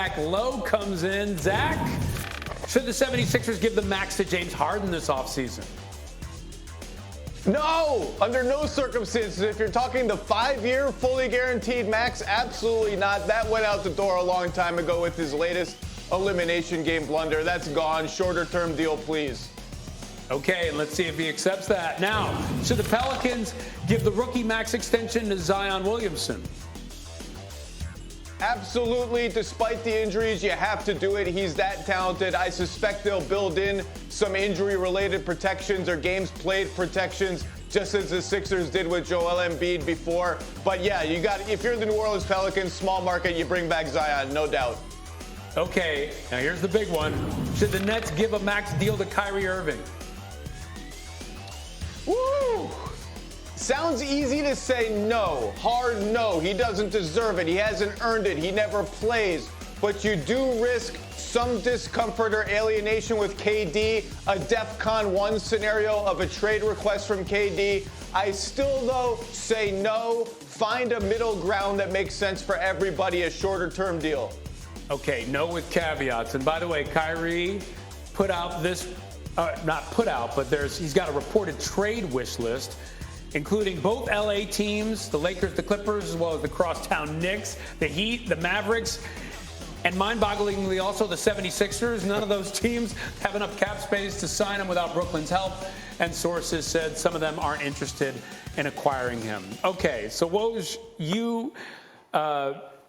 Zach Lowe comes in. Zach, should the 76ers give the max to James Harden this offseason? No, under no circumstances. If you're talking the 5-year fully guaranteed max, absolutely not. That went out the door a long time ago with his latest elimination game blunder. That's gone. Shorter term deal, please. Okay, and let's see if he accepts that. Now, should the Pelicans give the rookie max extension to Zion Williamson? Absolutely. Despite the injuries, you have to do it. He's that talented. I suspect they'll build in some injury-related protections or games played protections, just as the Sixers did with Joel Embiid before. But yeah, if you're the New Orleans Pelicans, small market, you bring back Zion, no doubt. Okay, now here's the big one. Should the Nets give a max deal to Kyrie Irving? Woo! Sounds easy to say no. Hard no. He doesn't deserve it. He hasn't earned it. He never plays. But you do risk some discomfort or alienation with KD, a DEFCON 1 scenario of a trade request from KD. I still, though, say no. Find a middle ground that makes sense for everybody, a shorter term deal. Okay, no with caveats. And by the way, Kyrie put out this, not put out, but he's got a reported trade wish list, including both LA teams, the Lakers, the Clippers, as well as the crosstown Knicks, the Heat, the Mavericks, and mind-bogglingly also the 76ers. None of those teams have enough cap space to sign him without Brooklyn's help, and sources said some of them aren't interested in acquiring him. Okay, so Woj, you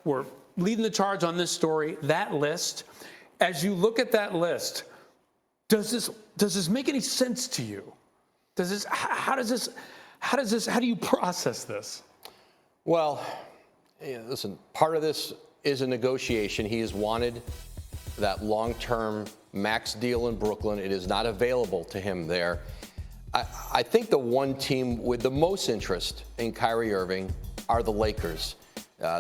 were leading the charge on this story, that list. As you look at that list, does this make any sense to you? How do you process this? Well, listen, part of this is a negotiation. He has wanted that long-term max deal in Brooklyn. It is not available to him there. I think the one team with the most interest in Kyrie Irving are the Lakers.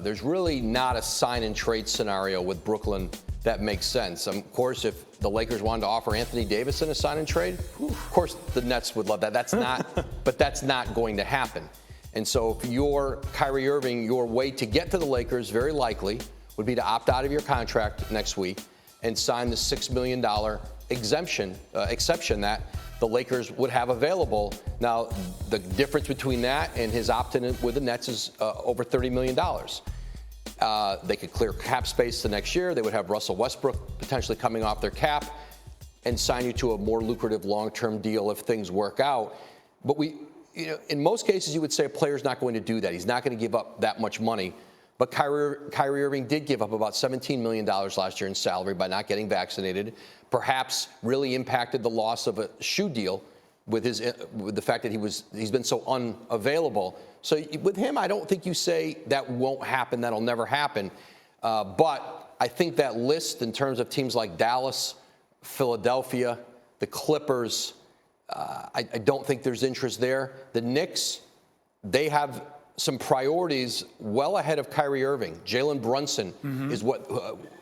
There's really not a sign-and-trade scenario with Brooklyn that makes sense. Of course, if the Lakers wanted to offer Anthony Davis in a sign-and-trade, of course the Nets would love that. That's not, but that's not going to happen. And so if you're Kyrie Irving, your way to get to the Lakers, very likely, would be to opt out of your contract next week and sign the $6 million exception that the Lakers would have available. Now, the difference between that and his opt-in with the Nets is over $30 million. They could clear cap space the next year. They would have Russell Westbrook potentially coming off their cap and sign you to a more lucrative long-term deal if things work out. But in most cases, you would say a player's not going to do that. He's not going to give up that much money. But Kyrie Irving did give up about $17 million last year in salary by not getting vaccinated. Perhaps really impacted the loss of a shoe deal with the fact that he's been so unavailable. So with him, I don't think you say that won't happen, that'll never happen. But I think that list in terms of teams like Dallas, Philadelphia, the Clippers, I don't think there's interest there. The Knicks, they have some priorities well ahead of Kyrie Irving. Jalen Brunson is what,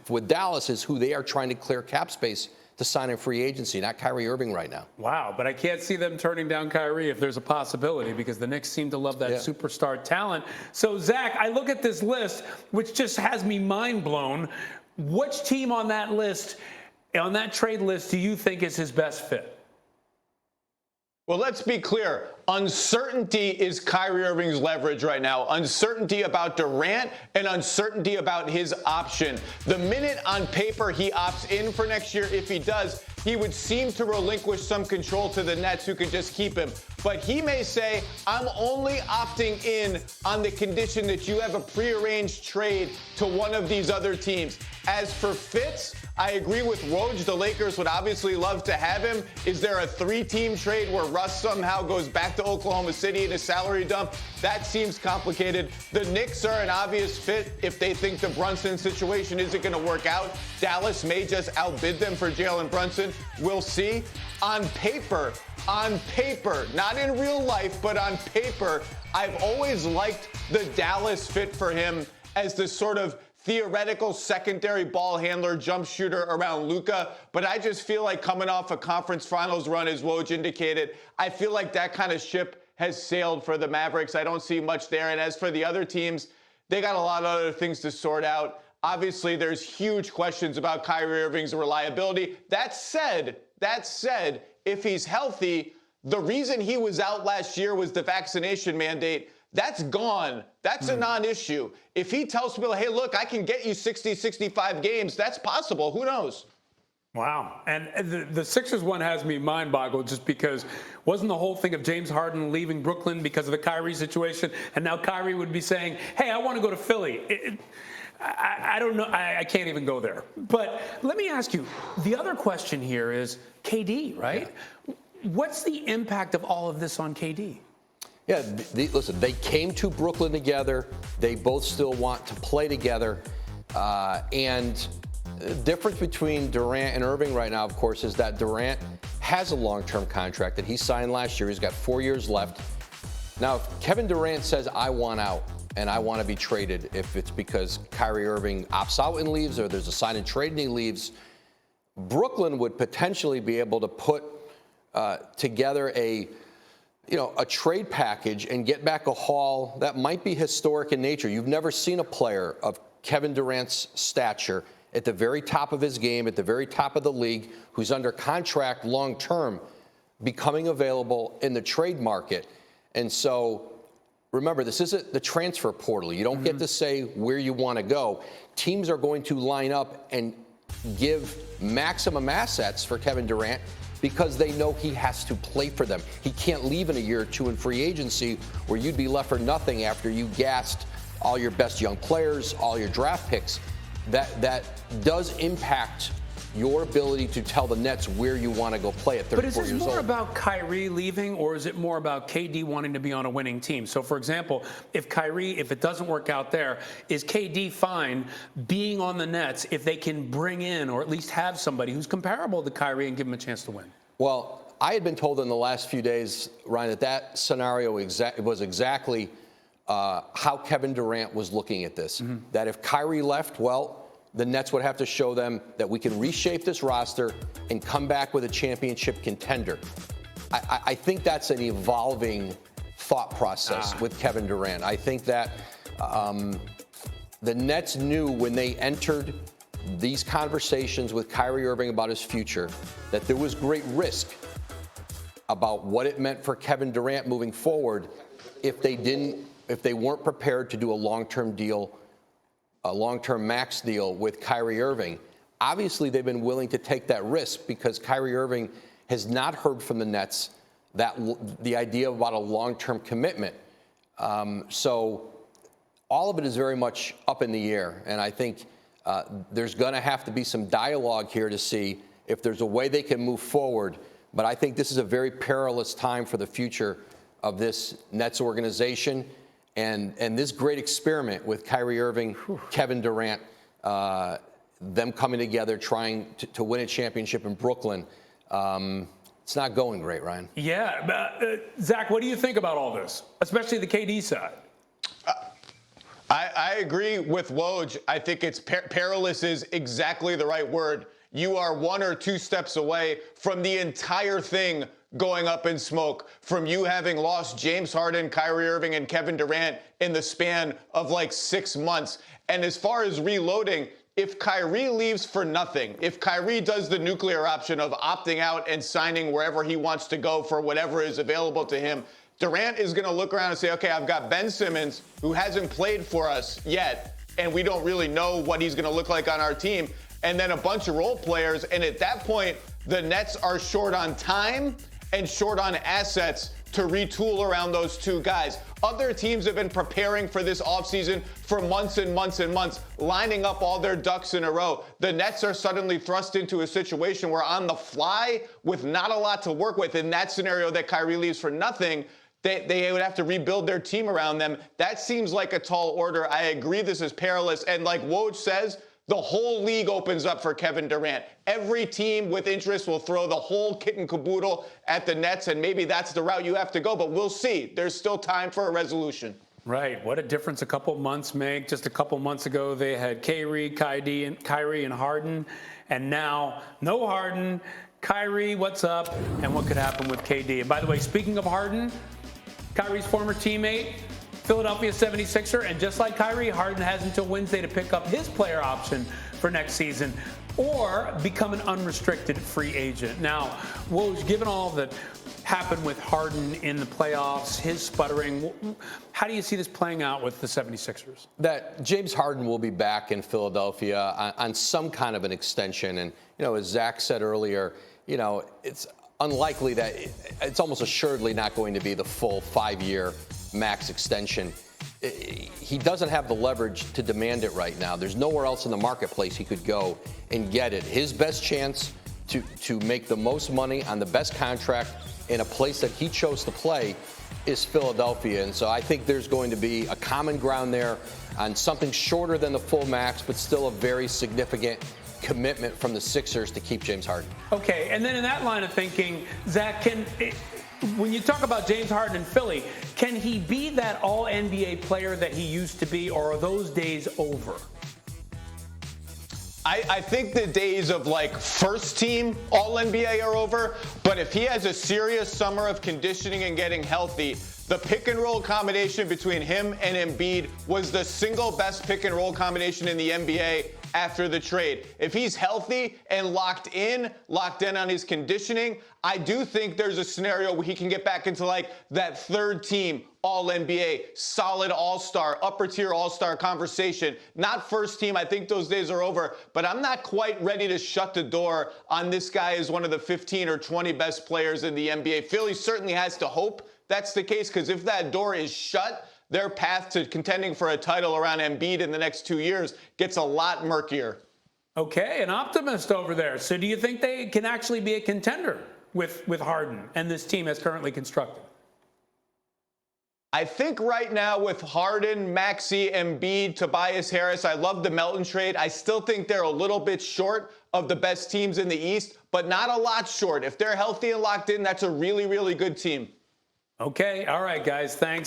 with Dallas, is who they are trying to clear cap space to sign in free agency, not Kyrie Irving right now. Wow, but I can't see them turning down Kyrie if there's a possibility, because the Knicks seem to love that superstar talent. So, Zach, I look at this list, which just has me mind blown. Which team on that list, on that trade list, do you think is his best fit? Well, let's be clear. Uncertainty is Kyrie Irving's leverage right now. Uncertainty about Durant and uncertainty about his option. The minute on paper he opts in for next year, if he does, he would seem to relinquish some control to the Nets, who could just keep him. But he may say, I'm only opting in on the condition that you have a prearranged trade to one of these other teams. As for fits, I agree with Woj. The Lakers would obviously love to have him. Is there a 3-team trade where Russ somehow goes back to Oklahoma City in a salary dump? That seems complicated. The Knicks are an obvious fit if they think the Brunson situation isn't going to work out. Dallas may just outbid them for Jalen Brunson. We'll see. On paper, not in real life, but on paper, I've always liked the Dallas fit for him as the sort of theoretical secondary ball handler, jump shooter around Luka. But I just feel like coming off a conference finals run, as Woj indicated, I feel like that kind of ship has sailed for the Mavericks. I don't see much there. And as for the other teams, they got a lot of other things to sort out. Obviously, there's huge questions about Kyrie Irving's reliability. That said, if he's healthy, the reason he was out last year was the vaccination mandate. That's gone. That's a non-issue. If he tells people, hey, look, I can get you 60, 65 games, that's possible. Who knows? Wow. And the Sixers one has me mind-boggled just because wasn't the whole thing of James Harden leaving Brooklyn because of the Kyrie situation, and now Kyrie would be saying, hey, I want to go to Philly. I don't know. I can't even go there. But let me ask you, the other question here is KD, right? Yeah. What's the impact of all of this on KD? Yeah, listen, they came to Brooklyn together. They both still want to play together. And the difference between Durant and Irving right now, of course, is that Durant has a long-term contract that he signed last year. He's got 4 years left. Now, if Kevin Durant says, I want out and I want to be traded, if it's because Kyrie Irving opts out and leaves or there's a sign and trade and he leaves, Brooklyn would potentially be able to put together a trade package and get back a haul that might be historic in nature. You've never seen a player of Kevin Durant's stature at the very top of his game, at the very top of the league, who's under contract long-term, becoming available in the trade market. And so, remember, this isn't the transfer portal. You don't get to say where you want to go. Teams are going to line up and give maximum assets for Kevin Durant because they know he has to play for them. He can't leave in a year or two in free agency where you'd be left for nothing after you gassed all your best young players, all your draft picks. That does impact your ability to tell the Nets where you want to go play at 34 years old. But is this more about Kyrie leaving, or is it more about KD wanting to be on a winning team? So, for example, if it doesn't work out there, is KD fine being on the Nets if they can bring in or at least have somebody who's comparable to Kyrie and give him a chance to win? Well, I had been told in the last few days, Ryan, that scenario was exactly how Kevin Durant was looking at this. That if Kyrie left, well, the Nets would have to show them that we can reshape this roster and come back with a championship contender. I think that's an evolving thought process with Kevin Durant. I think that the Nets knew when they entered these conversations with Kyrie Irving about his future that there was great risk about what it meant for Kevin Durant moving forward if they weren't prepared to do a long-term deal, a long-term max deal with Kyrie Irving. Obviously, they've been willing to take that risk because Kyrie Irving has not heard from the Nets the idea about a long-term commitment. So all of it is very much up in the air, and I think there's going to have to be some dialogue here to see if there's a way they can move forward. But I think this is a very perilous time for the future of this Nets organization. And this great experiment with Kyrie Irving, Kevin Durant, them coming together, trying to win a championship in Brooklyn, it's not going great, Ryan. Yeah. Zach, what do you think about all this, especially the KD side? I agree with Woj. I think it's perilous is exactly the right word. You are 1 or 2 steps away from the entire thing going up in smoke, from you having lost James Harden, Kyrie Irving, and Kevin Durant in the span of like 6 months. And as far as reloading, if Kyrie leaves for nothing, if Kyrie does the nuclear option of opting out and signing wherever he wants to go for whatever is available to him, Durant is going to look around and say, okay, I've got Ben Simmons, who hasn't played for us yet, and we don't really know what he's going to look like on our team, and then a bunch of role players. And at that point, the Nets are short on time and short on assets to retool around those 2 guys. Other teams have been preparing for this offseason for months and months and months, lining up all their ducks in a row. The Nets are suddenly thrust into a situation where on the fly, with not a lot to work with, in that scenario that Kyrie leaves for nothing, they would have to rebuild their team around them. That seems like a tall order. I agree this is perilous. And like Woj says, the whole league opens up for Kevin Durant. Every team with interest will throw the whole kit and caboodle at the Nets, and maybe that's the route you have to go, but we'll see. There's still time for a resolution. Right. What a difference a couple months make. Just a couple months ago, they had Kyrie and Harden, and now no Harden. Kyrie, what's up? And what could happen with KD? And by the way, speaking of Harden, Kyrie's former teammate, Philadelphia 76er, and just like Kyrie, Harden has until Wednesday to pick up his player option for next season or become an unrestricted free agent. Now, Woj, given all that happened with Harden in the playoffs, his sputtering, how do you see this playing out with the 76ers? That James Harden will be back in Philadelphia on some kind of an extension. And, as Zach said earlier, it's unlikely that it's almost assuredly not going to be the full 5-year max extension. He doesn't have the leverage to demand it right now. There's nowhere else in the marketplace he could go and get it. His best chance to make the most money on the best contract in a place that he chose to play is Philadelphia. And so I think there's going to be a common ground there on something shorter than the full max, but still a very significant commitment from the Sixers to keep James Harden. Okay, and then in that line of thinking, Zach, when you talk about James Harden in Philly, can he be that all-NBA player that he used to be, or are those days over? I think the days of first team All-NBA are over, but if he has a serious summer of conditioning and getting healthy, the pick and roll combination between him and Embiid was the single best pick and roll combination in the NBA after the trade. If he's healthy and locked in on his conditioning, I do think there's a scenario where he can get back into that third team All-NBA, solid all-star, upper tier all-star conversation. Not first team, I think those days are over, but I'm not quite ready to shut the door on this guy as one of the 15 or 20 best players in the NBA. Philly certainly has to hope that's the case, because if that door is shut, their path to contending for a title around Embiid in the next 2 years gets a lot murkier. Okay, an optimist over there. So do you think they can actually be a contender with Harden and this team as currently constructed? I think right now with Harden, Maxey, Embiid, Tobias Harris, I love the Melton trade. I still think they're a little bit short of the best teams in the East, but not a lot short. If they're healthy and locked in, that's a really, really good team. Okay, all right, guys, thanks.